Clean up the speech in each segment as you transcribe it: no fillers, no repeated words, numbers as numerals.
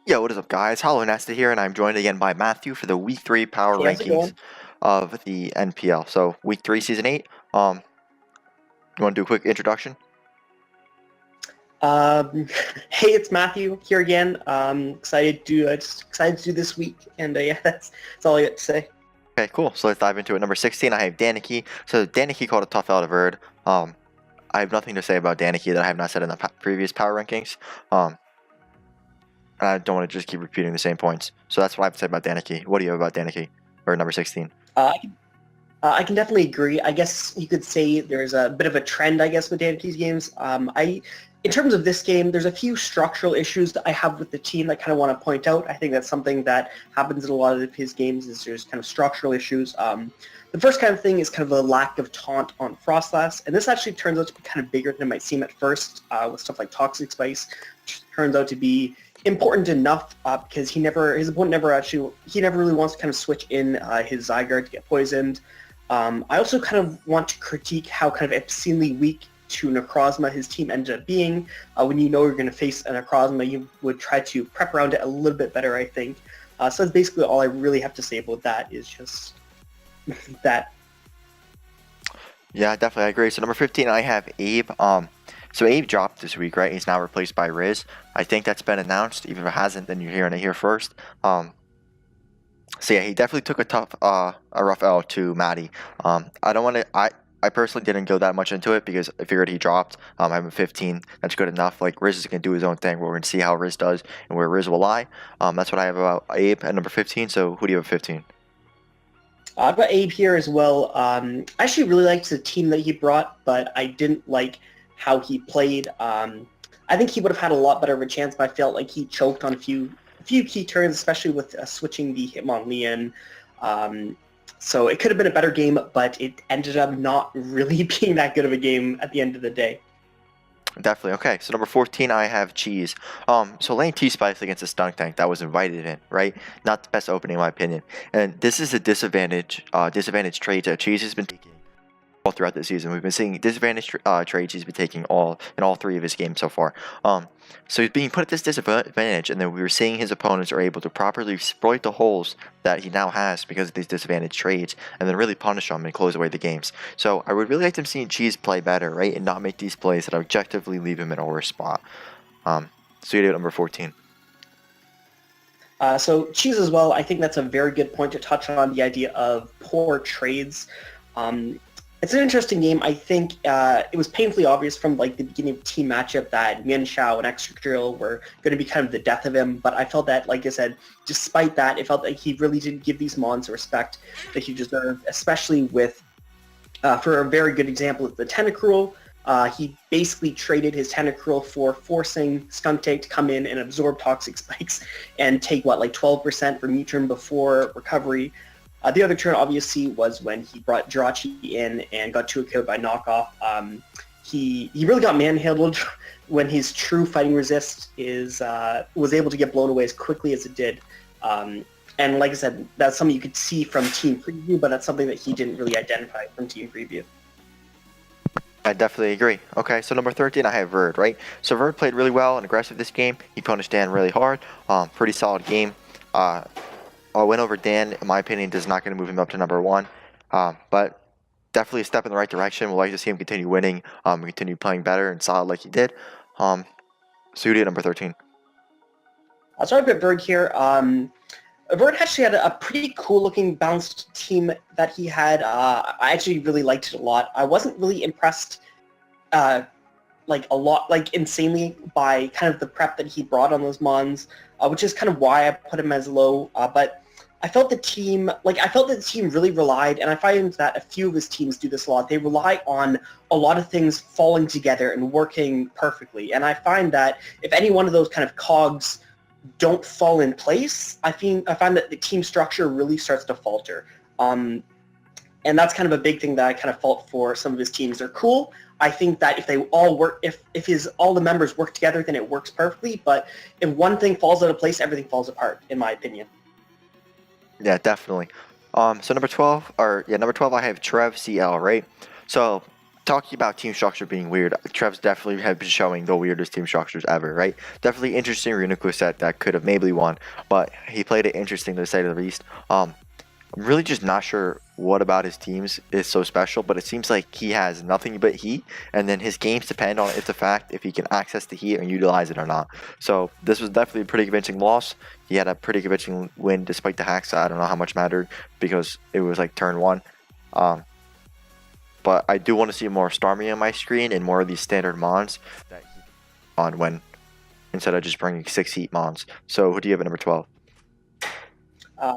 Yo, what is up, guys? Hallu here, and I'm joined again by Matthew for the Week 3 power Hey, how's it rankings going? of the NPL. So, Week 3, Season 8. You want to do a quick introduction? Um, hey, it's Matthew here again. Just excited to do this week, and yeah, that's all I got to say. Okay, cool. So let's dive into it. Number 16, I have Danicky. So Danicky called a tough out of Verd. I have nothing to say about Danicky that I have not said in the previous power rankings. And I don't want to just keep repeating the same points. So that's what I have to say about Danicky. What do you have about Danicky? Or number 16? I can definitely agree. I guess you could say there's a bit of a trend, I guess, with Dansky's games. In terms of this game, there's a few structural issues that I have with the team that I kind of want to point out. I think that's something that happens in a lot of his games is there's kind of structural issues. The first kind of thing is kind of a lack of taunt on Frostlass, and this actually turns out to be kind of bigger than it might seem at first with stuff like Toxic Spice, which turns out to be important enough because his opponent never really wants to kind of switch in his Zygarde to get poisoned. I also kind of want to critique how kind of obscenely weak to Necrozma his team ended up being. When you know you're going to face a Necrozma, you would try to prep around it a little bit better, I think. So that's basically all I really have to say about that is just that. Yeah, definitely, I agree. So number 15, I have Abe. So Abe dropped this week, right? He's now replaced by Riz. I think that's been announced. Even if it hasn't, then you're hearing it here first. So yeah, he definitely took a rough L to Maddie. I don't want to. I personally didn't go that much into it because I figured he dropped. I'm at 15. That's good enough. Like Riz is gonna do his own thing. We're gonna see how Riz does and where Riz will lie. That's what I have about Abe at number 15. So who do you have at 15? I've got Abe here as well. I actually really liked the team that he brought, but I didn't like how he played. I think he would have had a lot better of a chance, but I felt like he choked on a few key turns, especially with switching the Hitmonlee in. So it could have been a better game, but it ended up not really being that good of a game at the end of the day. Definitely. Okay, so number 14, I have Cheese. So laying T-Spice against a Stunk Tank that was invited in, right? Not the best opening in my opinion. And this is a disadvantage trade that Cheese has been taking all throughout the season. We've been seeing disadvantage trades he's been taking in all three of his games so far. So he's being put at this disadvantage, and then we were seeing his opponents are able to properly exploit the holes that he now has because of these disadvantage trades, and then really punish him and close away the games. So I would really like to see Cheese play better, right, and not make these plays that objectively leave him in a worse spot. So you do number 14. So Cheese as well, I think that's a very good point to touch on, the idea of poor trades. It's an interesting game. I think it was painfully obvious from like the beginning of the team matchup that Mian Shao and Extra Drill were going to be kind of the death of him. But I felt that, like I said, despite that, it felt like he really didn't give these Mons the respect that he deserved, especially with, for a very good example, the Tentacruel. He basically traded his Tentacruel for forcing Skuntank to come in and absorb Toxic Spikes and take, like 12% from each turn before recovery. The other turn, obviously, was when he brought Jirachi in and got 2 killed by knockoff. He really got manhandled when his true fighting resist was able to get blown away as quickly as it did. And like I said, that's something you could see from Team Preview, but that's something that he didn't really identify from Team Preview. I definitely agree. Okay, so number 13, I have Verd, right? So Verd played really well and aggressive this game. He punished Dan really hard. Pretty solid game. A win over Dan, in my opinion, is not going to move him up to number 1. But definitely a step in the right direction. We'd like to see him continue winning, continue playing better and solid like he did. So who did number 13? So I've got Verd here. Verd actually had a pretty cool-looking balanced team that he had. I actually really liked it a lot. I wasn't really impressed, insanely by kind of the prep that he brought on those Mons, which is kind of why I put him as low. But I felt the team really relied, and I find that a few of his teams do this a lot. They rely on a lot of things falling together and working perfectly. And I find that if any one of those kind of cogs don't fall in place, I find that the team structure really starts to falter. And that's kind of a big thing that I kind of fault for some of his teams. They're cool. I think that if they all work, if all the members work together, then it works perfectly. But if one thing falls out of place, everything falls apart, in my opinion. Yeah, definitely. So number 12, I have Trev CL, right? So talking about team structure being weird, Trev's definitely have been showing the weirdest team structures ever, right? Definitely interesting Runicle set that could have maybe won, but he played it interesting to say the least. I'm really just not sure what about his teams is so special, but it seems like he has nothing but heat, and then his games depend on if he can access the heat and utilize it or not. So this was definitely a pretty convincing loss. He had a pretty convincing win despite the hacks. I don't know how much mattered because it was like turn 1. But I do want to see more Starmie on my screen and more of these standard mons that he on when instead of just bringing 6 heat mons. So who do you have at number 12?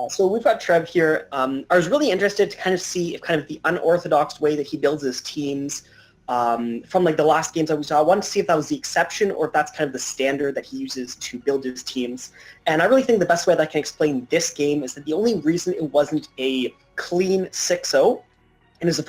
So we've got Trev here. I was really interested to kind of see if kind of the unorthodox way that he builds his teams from like the last games that we saw. I wanted to see if that was the exception or if that's kind of the standard that he uses to build his teams. And I really think the best way that I can explain this game is that the only reason it wasn't a clean 6-0 in his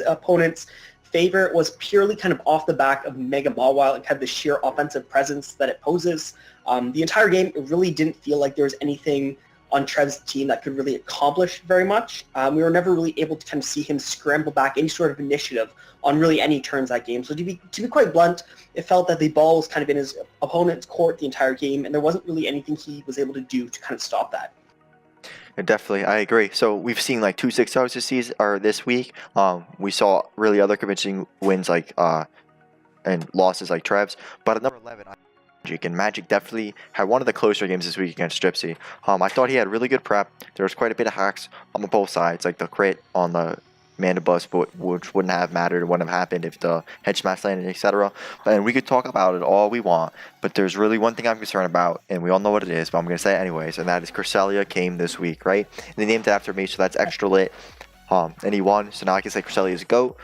opponent's favor was purely kind of off the back of Mega Mawile and kind of the sheer offensive presence that it poses. The entire game, it really didn't feel like there was anything on Trev's team that could really accomplish very much. We were never really able to kind of see him scramble back any sort of initiative on really any turns that game. So to be quite blunt, it felt that the ball was kind of in his opponent's court the entire game, and there wasn't really anything he was able to do to kind of stop that. Definitely, I agree. So we've seen like 2 6-0s this season or this week. We saw really other convincing wins like and losses like Trev's. But at number 11, Magic, and Magic definitely had one of the closer games this week against Gypsy. I thought he had really good prep. There was quite a bit of hacks on both sides, like the crit on the Mandibus, which wouldn't have mattered, wouldn't have happened if the hedge smash landed, etc. And we could talk about it all we want, but there's really one thing I'm concerned about, and we all know what it is, but I'm going to say it anyways, and that is Cresselia came this week, right? And they named it after me, so that's extra lit. And he won, so now I can say Cresselia's a GOAT.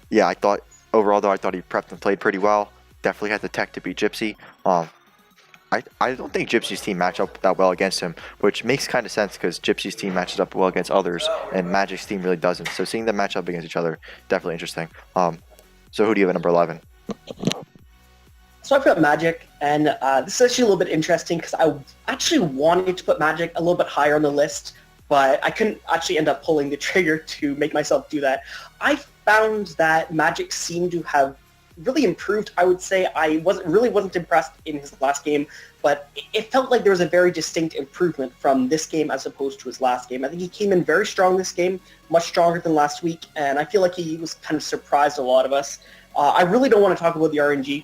Yeah, I thought, overall though, I thought he prepped and played pretty well. Definitely had the tech to beat Gypsy. I don't think Gypsy's team matched up that well against him, which makes kind of sense because Gypsy's team matches up well against others, and Magic's team really doesn't. So seeing them match up against each other, definitely interesting. So who do you have at number 11? So I've got Magic, and this is actually a little bit interesting because I actually wanted to put Magic a little bit higher on the list, but I couldn't actually end up pulling the trigger to make myself do that. I found that Magic seemed to have really improved, I would say. I wasn't impressed in his last game, but it felt like there was a very distinct improvement from this game as opposed to his last game. I think he came in very strong this game, much stronger than last week, and I feel like he was kind of surprised a lot of us. I really don't want to talk about the RNG.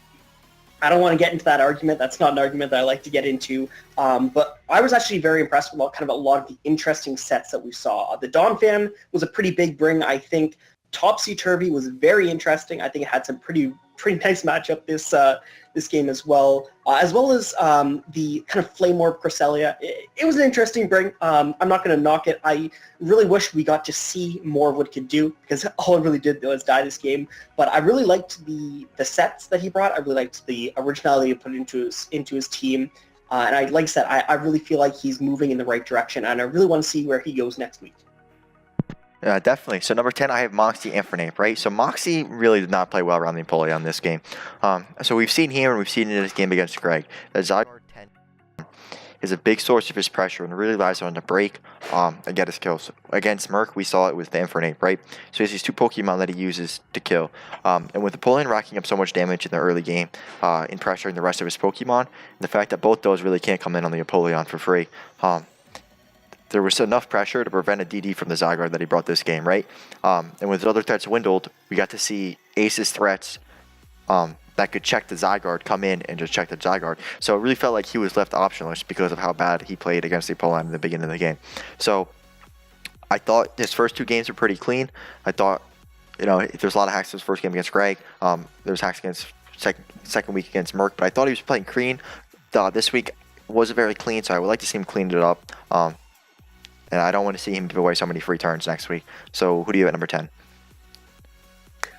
I don't want to get into that argument. That's not an argument that I like to get into. But I was actually very impressed with kind of a lot of the interesting sets that we saw. The Dawn Fan was a pretty big bring, I think. Topsy-Turvy was very interesting. I think it had some pretty nice matchup this game as well as the kind of Flame Orb Cresselia. It was an interesting bring. I'm not going to knock it. I really wish we got to see more of what it could do because all it really did was die this game. But I really liked the sets that he brought. I really liked the originality he put into his team. And like I said, I really feel like he's moving in the right direction, and I really want to see where he goes next week. Definitely. So number 10, I have Moxie and Fernape, right? So Moxie really did not play well around the Empoleon this game. So we've seen here and we've seen in this game against Greg that Zygarde 10 is a big source of his pressure and really relies on the break and get his kills. Against Merc, we saw it with the Infernape, right? So he has these 2 Pokemon that he uses to kill. And with Empoleon racking up so much damage in the early game in pressuring the rest of his Pokemon, and the fact that both those really can't come in on the Empoleon for free, there was enough pressure to prevent a DD from the Zygarde that he brought this game, right? And with other threats dwindled, we got to see Ace's threats that could check the Zygarde come in and just check the Zygarde. So it really felt like he was left optionless because of how bad he played against the Empoleon in the beginning of the game. So I thought his first 2 games were pretty clean. I thought, if there's a lot of hacks in his first game against Greg, there's hacks against second week against Merc, but I thought he was playing clean. This week wasn't very clean, so I would like to see him clean it up. And I don't want to see him give away so many free turns next week. So who do you have at number 10?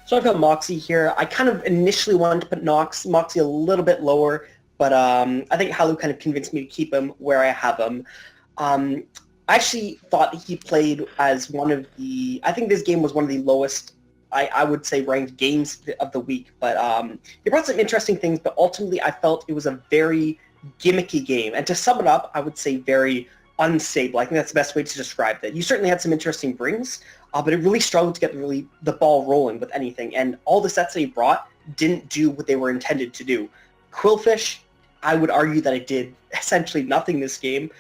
So I've got Moxie here. I kind of initially wanted to put Moxie a little bit lower, but I think Hallu kind of convinced me to keep him where I have him. I actually thought he played as I think this game was one of the lowest, I would say, ranked games of the week. But he brought some interesting things, but ultimately I felt it was a very gimmicky game. And to sum it up, I would say very unstable. I think that's the best way to describe that. You certainly had some interesting brings, but it really struggled to get the ball rolling with anything. And all the sets that he brought didn't do what they were intended to do. Quillfish, I would argue that it did essentially nothing this game.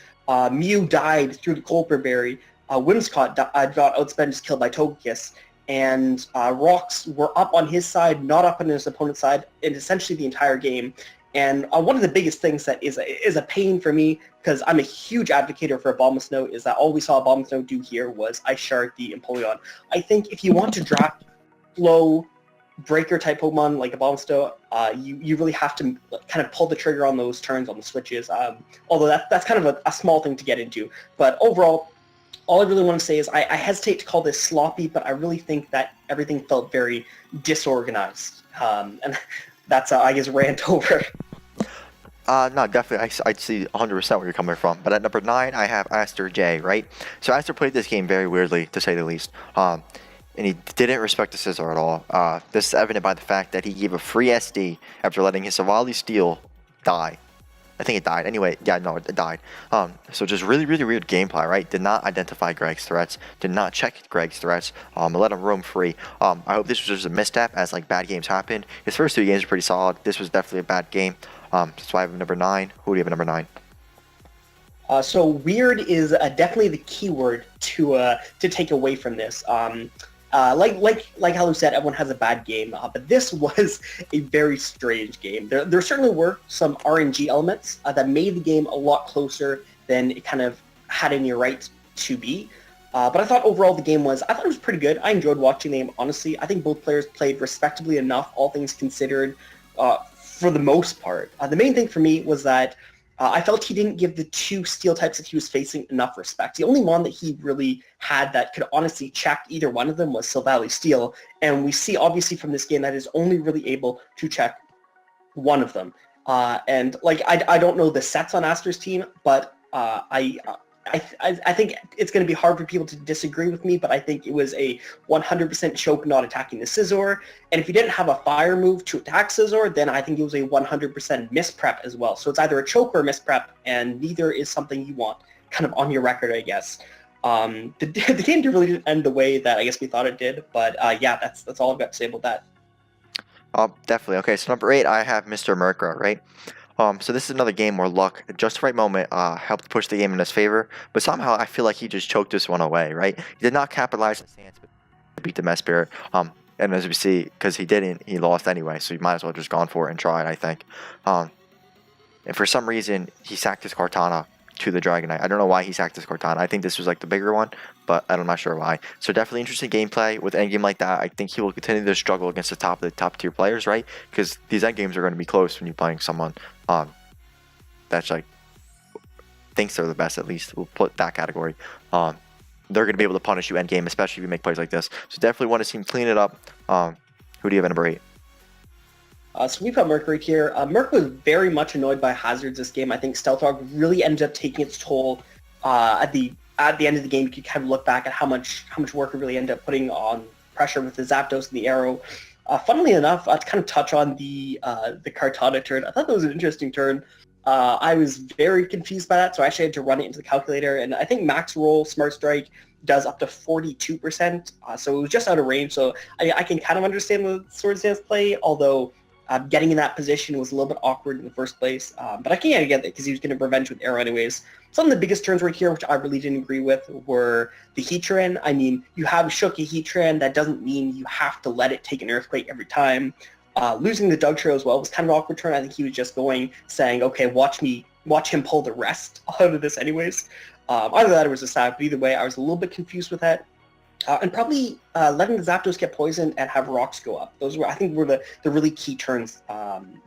Mew died through the Colper Berry. Whimsicott got outspent, just killed by Togekiss. And Rocks were up on his side, not up on his opponent's side, in essentially the entire game. And one of the biggest things that is a pain for me, because I'm a huge advocator for Abomasnow, is that all we saw Abomasnow do here was Ice Shard the Empoleon. I think if you want to draft slow breaker type Pokemon like Abomasnow, you really have to kind of pull the trigger on those turns on the switches. Although that's kind of a small thing to get into. But overall, all I really want to say is I hesitate to call this sloppy, but I really think that everything felt very disorganized. And that's, I guess, rant over. No, definitely, I see 100% where you're coming from. But at number 9, I have Aster J, right? So Aster played this game very weirdly, to say the least. And he didn't respect the Scizor at all. This is evident by the fact that he gave a free SD after letting his Savali Steel die. I think it died. Anyway, yeah, no, it died. So just really, really weird gameplay, right? Did not identify Greg's threats. Did not check Greg's threats. Let him roam free. I hope this was just a misstep, as like bad games happen. His first 2 games were pretty solid. This was definitely a bad game. That's why I have number 9. Who do you have at number 9? So weird is definitely the keyword to take away from this. Like Hallu said, everyone has a bad game, but this was a very strange game. There certainly were some RNG elements that made the game a lot closer than it kind of had any right to be. But I thought overall I thought it was pretty good. I enjoyed watching the game, honestly. I think both players played respectably enough, all things considered, for the most part. The main thing for me was that I felt he didn't give the 2 steel types that he was facing enough respect. The only one that he really had that could honestly check either one of them was Silvally Steel, and we see obviously from this game that is only really able to check one of them. And like I don't know the sets on Aster's team, but I think it's going to be hard for people to disagree with me, but I think it was a 100% choke not attacking the Scizor. And if you didn't have a fire move to attack Scizor, then I think it was a 100% misprep as well. So it's either a choke or a misprep, and neither is something you want kind of on your record, I guess. The game really didn't end the way that I guess we thought it did, but yeah, that's all I've got to say about that. Definitely. Okay, so number 8, I have Mr. Murkra, right? So this is another game where luck, at just the right moment, helped push the game in his favor, but somehow I feel like he just choked this one away, right? He did not capitalize his stance to beat the Mesprit, and as we see, because he didn't, he lost anyway, so he might as well have just gone for it and tried, I think. And for some reason, he sacked his Cortana to the Dragonite. I don't know why he sacked his Cortana. I think this was like the bigger one, but I'm not sure why. So definitely interesting gameplay with endgame like that. I think he will continue to struggle against the top tier players, right? Because these endgames are going to be close when you're playing someone that's like thinks they're the best, at least. We'll put that category. They're going to be able to punish you endgame, especially if you make plays like this. So definitely want to see him clean it up. Who do you have at number 8? So we've got Merc right here. Merc was very much annoyed by hazards this game. I think Stealth Rock really ended up taking its toll at the end of the game. You could kind of look back at how much work it really ended up putting on pressure with the Zapdos and the Arrow. Funnily enough, to kind of touch on the Kartana turn, I thought that was an interesting turn. I was very confused by that, so I actually had to run it into the calculator, and I think max roll Smart Strike does up to 42%, so it was just out of range, so I can kind of understand the Swords Dance play, although getting in that position was a little bit awkward in the first place, but I can't get it because he was going to revenge with Arrow anyways. Some of the biggest turns right here, which I really didn't agree with, were the Heatran. I mean, you have Shook a Heatran, that doesn't mean you have to let it take an Earthquake every time. Losing the Dugtrio as well was kind of an awkward turn. I think he was just saying, okay, watch him pull the rest out of this anyways. Either that or it was a stab, but either way, I was a little bit confused with that. And probably letting the Zapdos get poisoned and have rocks go up. Those were, I think, were the really key turns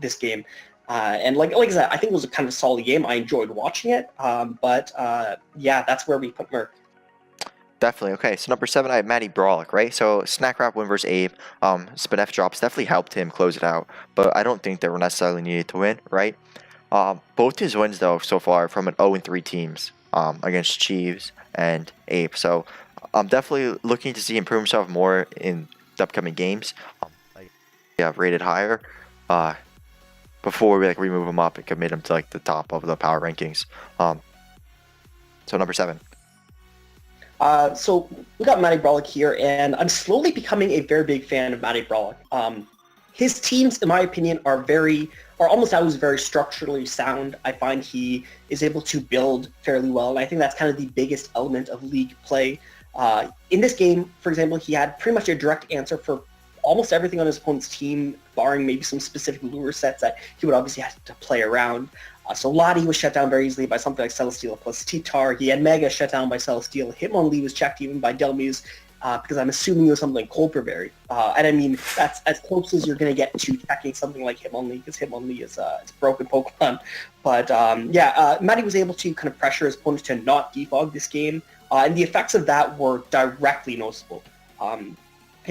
this game. And like I said, I think it was a kind of a solid game. I enjoyed watching it, but yeah, that's where we put Merc. Definitely. Okay, so number 7, I have Matty Brawlick, right? So Snack Wrap win versus Abe. Spinef drops definitely helped him close it out, but I don't think they were necessarily needed to win, right? Both his wins, though, so far from an 0-3 teams against Chiefs and Abe. So I'm definitely looking to see him prove himself more in the upcoming games. Yeah, rated higher before we move him up and commit him to like the top of the power rankings. So number 7. So we got Matty Brolick here, and I'm slowly becoming a very big fan of Matty Brolick. His teams, in my opinion, are almost always very structurally sound. I find he is able to build fairly well, and I think that's kind of the biggest element of league play. In this game, for example, he had pretty much a direct answer for almost everything on his opponent's team, barring maybe some specific lure sets that he would obviously have to play around. So Lottie was shut down very easily by something like Celesteela plus T-Tar. He had Mega shut down by Celesteela. Hitmonlee was checked even by Delmuse, because I'm assuming it was something like Colperberry. And I mean, that's as close as you're going to get to checking something like Hitmonlee, because Hitmonlee is a broken Pokemon. But Matty was able to kind of pressure his opponents to not defog this game, and the effects of that were directly noticeable. And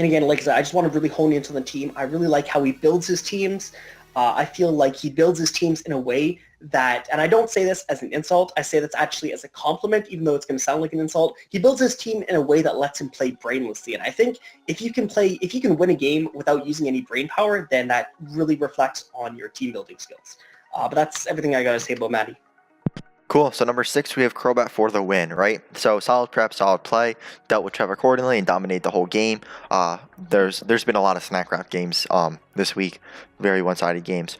again, like I said, I just want to really hone into the team. I really like how he builds his teams. I feel like he builds his teams in a way that, and I don't say this as an insult, I say this actually as a compliment, even though it's going to sound like an insult. He builds his team in a way that lets him play brainlessly. And I think if you can win a game without using any brain power, then that really reflects on your team building skills. But that's everything I got to say about Matty. Cool. So number 6, we have Crobat for the win, right? So solid prep, solid play, dealt with Trevor accordingly and dominated the whole game. There's been a lot of snack wrap games this week, very one-sided games.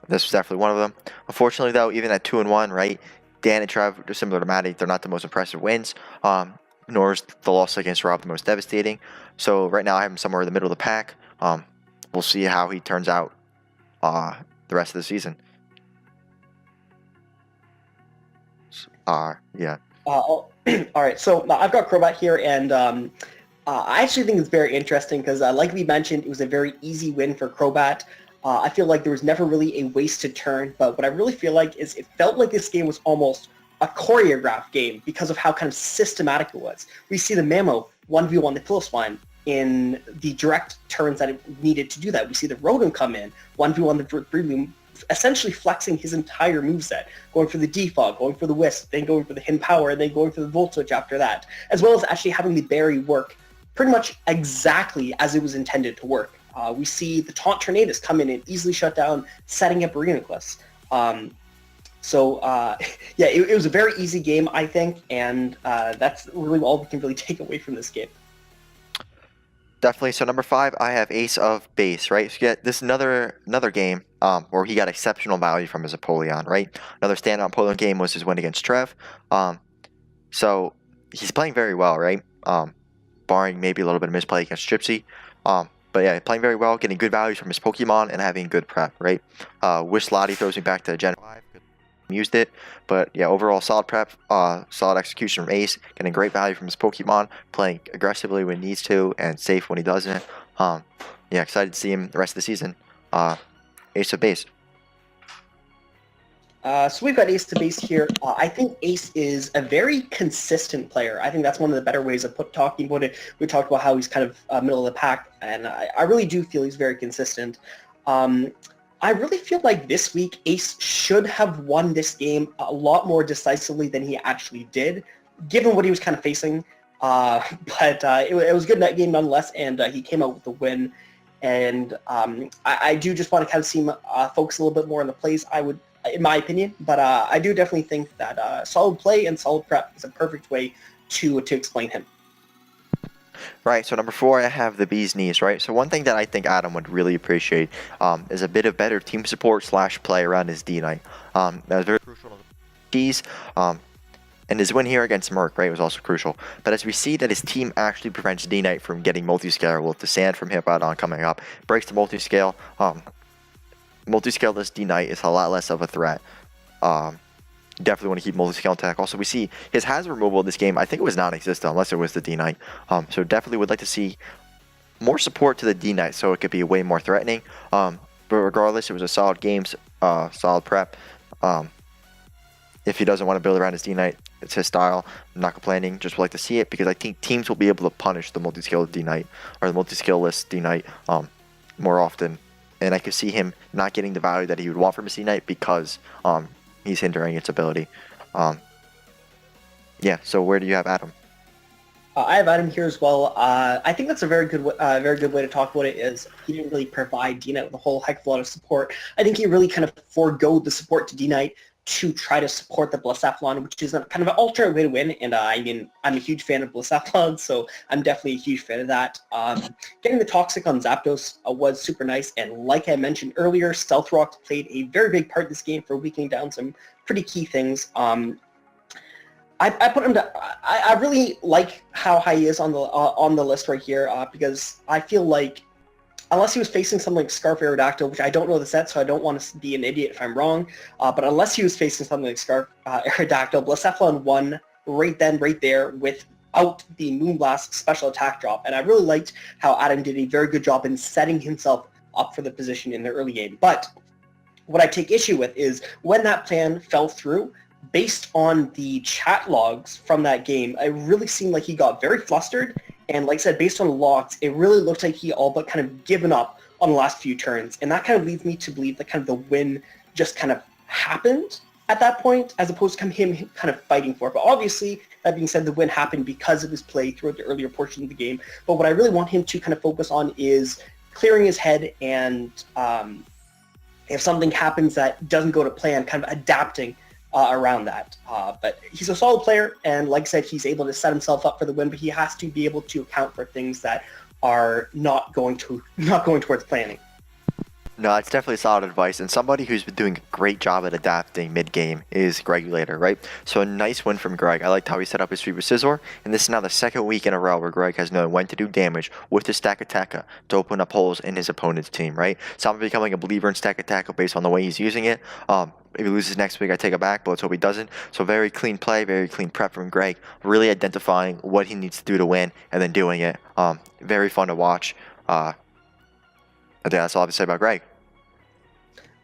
This was definitely one of them. Unfortunately, though, even at 2-1, right, Dan and Trev, similar to Matty, they're not the most impressive wins. Nor is the loss against Rob the most devastating. So right now I have him somewhere in the middle of the pack. We'll see how he turns out the rest of the season. Yeah. All right, so I've got Crobat here, and I actually think it's very interesting because, like we mentioned, it was a very easy win for Crobat. I feel like there was never really a wasted turn, but what I really feel like is it felt like this game was almost a choreographed game because of how kind of systematic it was. We see the Mamo 1v1 the Piloswine in the direct turns that it needed to do that. We see the Rotom come in, 1v1 the Breloom, essentially flexing his entire moveset, going for the defog, going for the Wisp, then going for the Hidden Power, and then going for the Volt Switch after that, as well as actually having the Berry work pretty much exactly as it was intended to work. We see the Taunt Tornadus come in and easily shut down, setting up Reuniclus. It was a very easy game, I think, and that's really all we can really take away from this game. Definitely. So number 5, I have Ace of Base, right? So yeah, this is another game where he got exceptional value from his Apollyon, right? Another standout Apollyon game was his win against Trev. So he's playing very well, right? Barring maybe a little bit of misplay against Gypsy. But yeah, playing very well, getting good values from his Pokemon, and having good prep, right? Wish Lottie throws me back to Gen 5. Used it, but yeah, overall solid prep, solid execution from Ace, getting great value from his Pokemon, playing aggressively when he needs to, and safe when he doesn't. Yeah, excited to see him the rest of the season. Ace of Base. So we've got Ace to Base here. I think Ace is a very consistent player. I think that's one of the better ways of talking about it. We talked about how he's kind of middle of the pack, and I really do feel he's very consistent. I really feel like this week Ace should have won this game a lot more decisively than he actually did, given what he was kind of facing. But it was a good net game nonetheless, and he came out with the win. And I do just want to kind of see him focus a little bit more on the plays, in my opinion. But I do definitely think that solid play and solid prep is a perfect way to explain him. Right, so number 4, I have the Bee's Knees, right? So one thing that I think Adam would really appreciate is a bit of better team support / play around his D-Knight. That was very crucial to the Bees, and his win here against Merc, right, was also crucial. But as we see that his team actually prevents D-Knight from getting multiscale with the Sand from Hippowdon coming up, breaks the multiscale. Multiscale-less D-Knight is a lot less of a threat. Definitely want to keep multi-scale attack. Also, we see his hazard removal in this game, I think it was non-existent unless it was the D-Knight. So definitely would like to see more support to the D-Knight so it could be way more threatening. But regardless, it was a solid game, solid prep. If he doesn't want to build around his D-Knight, it's his style. I'm not complaining, just would like to see it because I think teams will be able to punish the multi-scale D-Knight or the multi-scale-less D-Knight more often. And I could see him not getting the value that he would want from his D-Knight because he's hindering its ability. Yeah, so where do you have Adam? I have Adam here as well. I think that's a very good way to talk about it. Is he didn't really provide D-Knight with a whole heck of a lot of support. I think he really kind of forgoed the support to D-Knight to try to support the Blissathlon, which is a kind of an alternate way to win. And I mean, I'm a huge fan of Blissathlon, so I'm definitely a huge fan of that. Getting the Toxic on Zapdos was super nice. And like I mentioned earlier, Stealth Rock played a very big part in this game for weakening down some pretty key things. I put him to. I really like how high he is on the list right here because I feel like unless he was facing something like Scarf Aerodactyl, which I don't know the set, so I don't want to be an idiot if I'm wrong, but unless he was facing something like Scarf Aerodactyl, Blissathlon won right then, right there, without the Moonblast special attack drop. And I really liked how Adam did a very good job in setting himself up for the position in the early game. But what I take issue with is when that plan fell through, based on the chat logs from that game, it really seemed like he got very flustered. And like I said, based on the logs, it really looked like he all but kind of given up on the last few turns. And that kind of leads me to believe that kind of the win just kind of happened at that point, as opposed to him kind of fighting for it. But obviously, that being said, the win happened because of his play throughout the earlier portion of the game. But what I really want him to kind of focus on is clearing his head and if something happens that doesn't go to plan, kind of adapting around that. But he's a solid player, and like I said, he's able to set himself up for the win, but he has to be able to account for things that are not going towards planning. No, it's definitely solid advice, and somebody who's been doing a great job at adapting mid-game is Gregulator, right? So a nice win from Greg. I liked how he set up his sweep with Scizor, and this is now the second week in a row where Greg has known when to do damage with his Stack Attacker to open up holes in his opponent's team, right? So I'm becoming a believer in Stack Attacker based on the way he's using it. If he loses next week, I take it back, but let's hope he doesn't. So very clean play, very clean prep from Greg, really identifying what he needs to do to win and then doing it. Very fun to watch. I think that's all I have to say about Greg.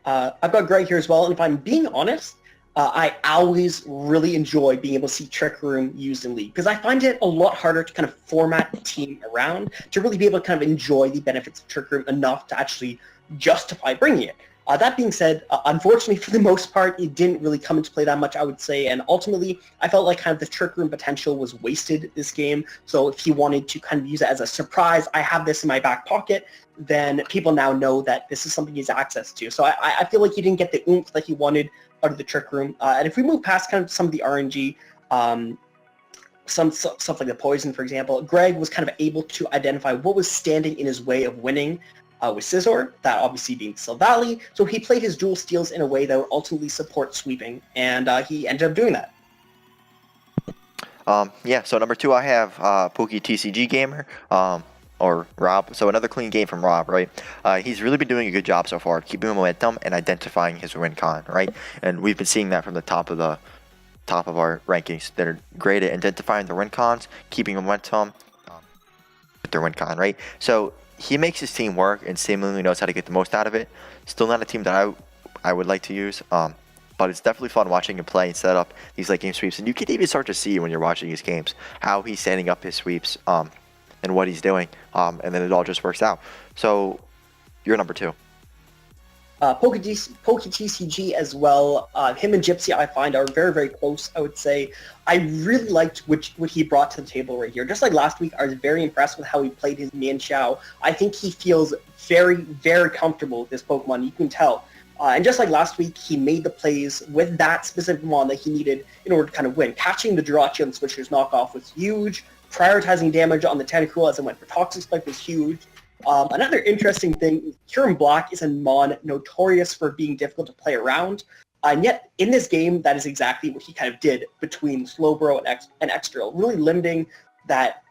I've got Greg here as well, and if I'm being honest, I always really enjoy being able to see Trick Room used in League, because I find it a lot harder to kind of format the team around to really be able to kind of enjoy the benefits of Trick Room enough to actually justify bringing it. That being said, unfortunately, for the most part, it didn't really come into play that much, I would say, and ultimately, I felt like kind of the Trick Room potential was wasted this game, so if he wanted to kind of use it as a surprise, I have this in my back pocket, then people now know that this is something he has access to. So I feel like he didn't get the oomph that he wanted out of the Trick Room, and if we move past kind of some of the RNG, some stuff like the Poison, for example, Greg was kind of able to identify what was standing in his way of winning, with Scizor, that obviously being Silvally, so he played his dual steals in a way that would ultimately support sweeping, and he ended up doing that. Yeah, so number 2 I have Pokey TCG Gamer, or Rob. So another clean game from Rob, right? He's really been doing a good job so far, keeping momentum and identifying his win con, right? And we've been seeing that from the top of our rankings that are great at identifying the win cons, keeping momentum with their win con, right? So he makes his team work and seemingly knows how to get the most out of it. Still not a team that I would like to use, but it's definitely fun watching him play and set up these late game sweeps. And you can even start to see when you're watching his games how he's setting up his sweeps and what he's doing, and then it all just works out. So you're number 2. Poke TCG as well. Him and Gypsy, I find, are very, very close, I would say. I really liked what he brought to the table right here. Just like last week, I was very impressed with how he played his Mienshao. I think he feels very, very comfortable with this Pokemon. You can tell. And just like last week, he made the plays with that specific Pokemon that he needed in order to kind of win. Catching the Jirachi on the Switcher's knockoff was huge. Prioritizing damage on the Tentacruel as it went for Toxic Spike was huge. Another interesting thing, Kyurem Black is a Mon notorious for being difficult to play around, and yet in this game, that is exactly what he kind of did between Slowbro and X-Drill, really limiting that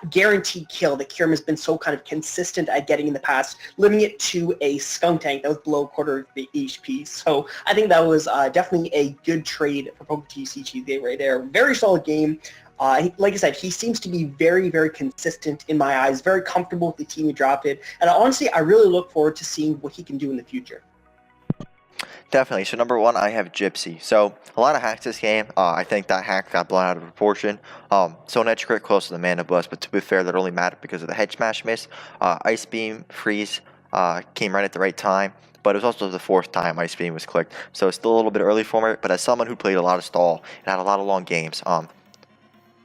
guaranteed kill that Kyurem has been so kind of consistent at getting in the past, limiting it to a Skunk Tank that was below a quarter of the HP. So I think that was definitely a good trade for Poke TCG right there. Very solid game. Like I said, he seems to be very, very consistent in my eyes, very comfortable with the team he drafted, and honestly, I really look forward to seeing what he can do in the future. Definitely. So number 1, I have Gypsy. So a lot of hacks this game. I think that hack got blown out of proportion. So an edge crit close to the Mana Blast, but to be fair, that only mattered because of the Hedge Smash miss. Ice Beam, Freeze came right at the right time, but it was also the 4th time Ice Beam was clicked. So it's still a little bit early for me, but as someone who played a lot of stall and had a lot of long games,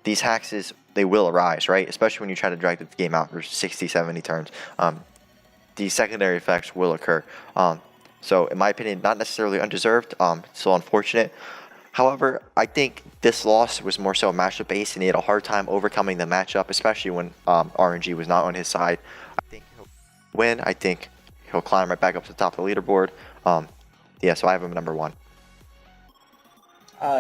these hacks, they will arise, right? Especially when you try to drag the game out for 60, 70 turns. These secondary effects will occur. So in my opinion, not necessarily undeserved. Still unfortunate. However, I think this loss was more so matchup based, and he had a hard time overcoming the matchup, especially when RNG was not on his side. I think he'll win. I think he'll climb right back up to the top of the leaderboard. Yeah, so I have him number 1.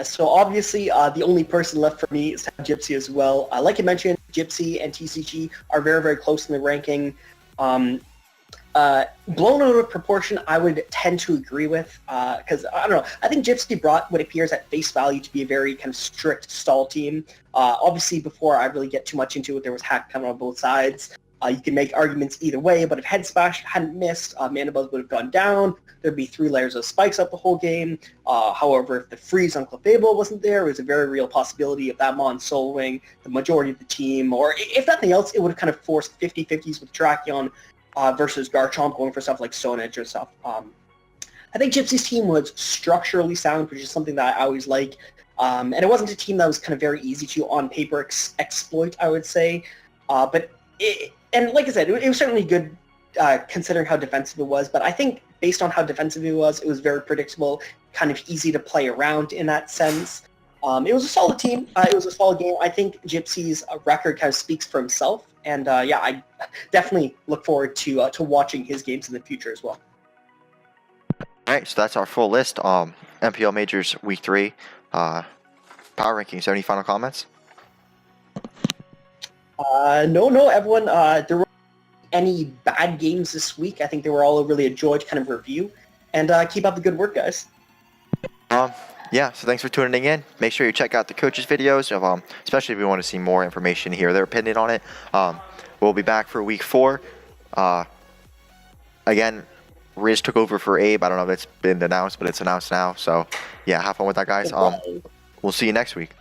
So obviously, the only person left for me is Gypsy as well. Like I mentioned, Gypsy and TCG are very, very close in the ranking. Blown out of proportion, I would tend to agree with, because I don't know. I think Gypsy brought what appears at face value to be a very kind of strict stall team. Obviously, before I really get too much into it, there was hack coming on both sides. You can make arguments either way, but if Head Smash hadn't missed, Mana Buzz would have gone down. There'd be 3 layers of spikes up the whole game. However, if the freeze on Clefable wasn't there, it was a very real possibility of that Mon soloing the majority of the team, or if nothing else, it would have kind of forced 50-50s with Tracheon versus Garchomp going for stuff like Stone Edge or stuff. I think Gypsy's team was structurally sound, which is something that I always like. And it wasn't a team that was kind of very easy to, on paper, exploit, I would say. And like I said, it was certainly good considering how defensive it was. But I think based on how defensive it was very predictable, kind of easy to play around in that sense. It was a solid team. It was a solid game. I think Gypsy's record kind of speaks for himself. And yeah, I definitely look forward to watching his games in the future as well. All right, so that's our full list. NPL Majors Week 3 power rankings. Any final comments? No, everyone. There weren't any bad games this week. I think they were all really a joy to kind of review. And keep up the good work, guys. Yeah, so thanks for tuning in. Make sure you check out the coaches' videos, of especially if you want to see more information, hear their opinion on it. We'll be back for Week 4. Again, Riz took over for Abe. I don't know if it's been announced, but it's announced now. So, yeah, have fun with that, guys. We'll see you next week.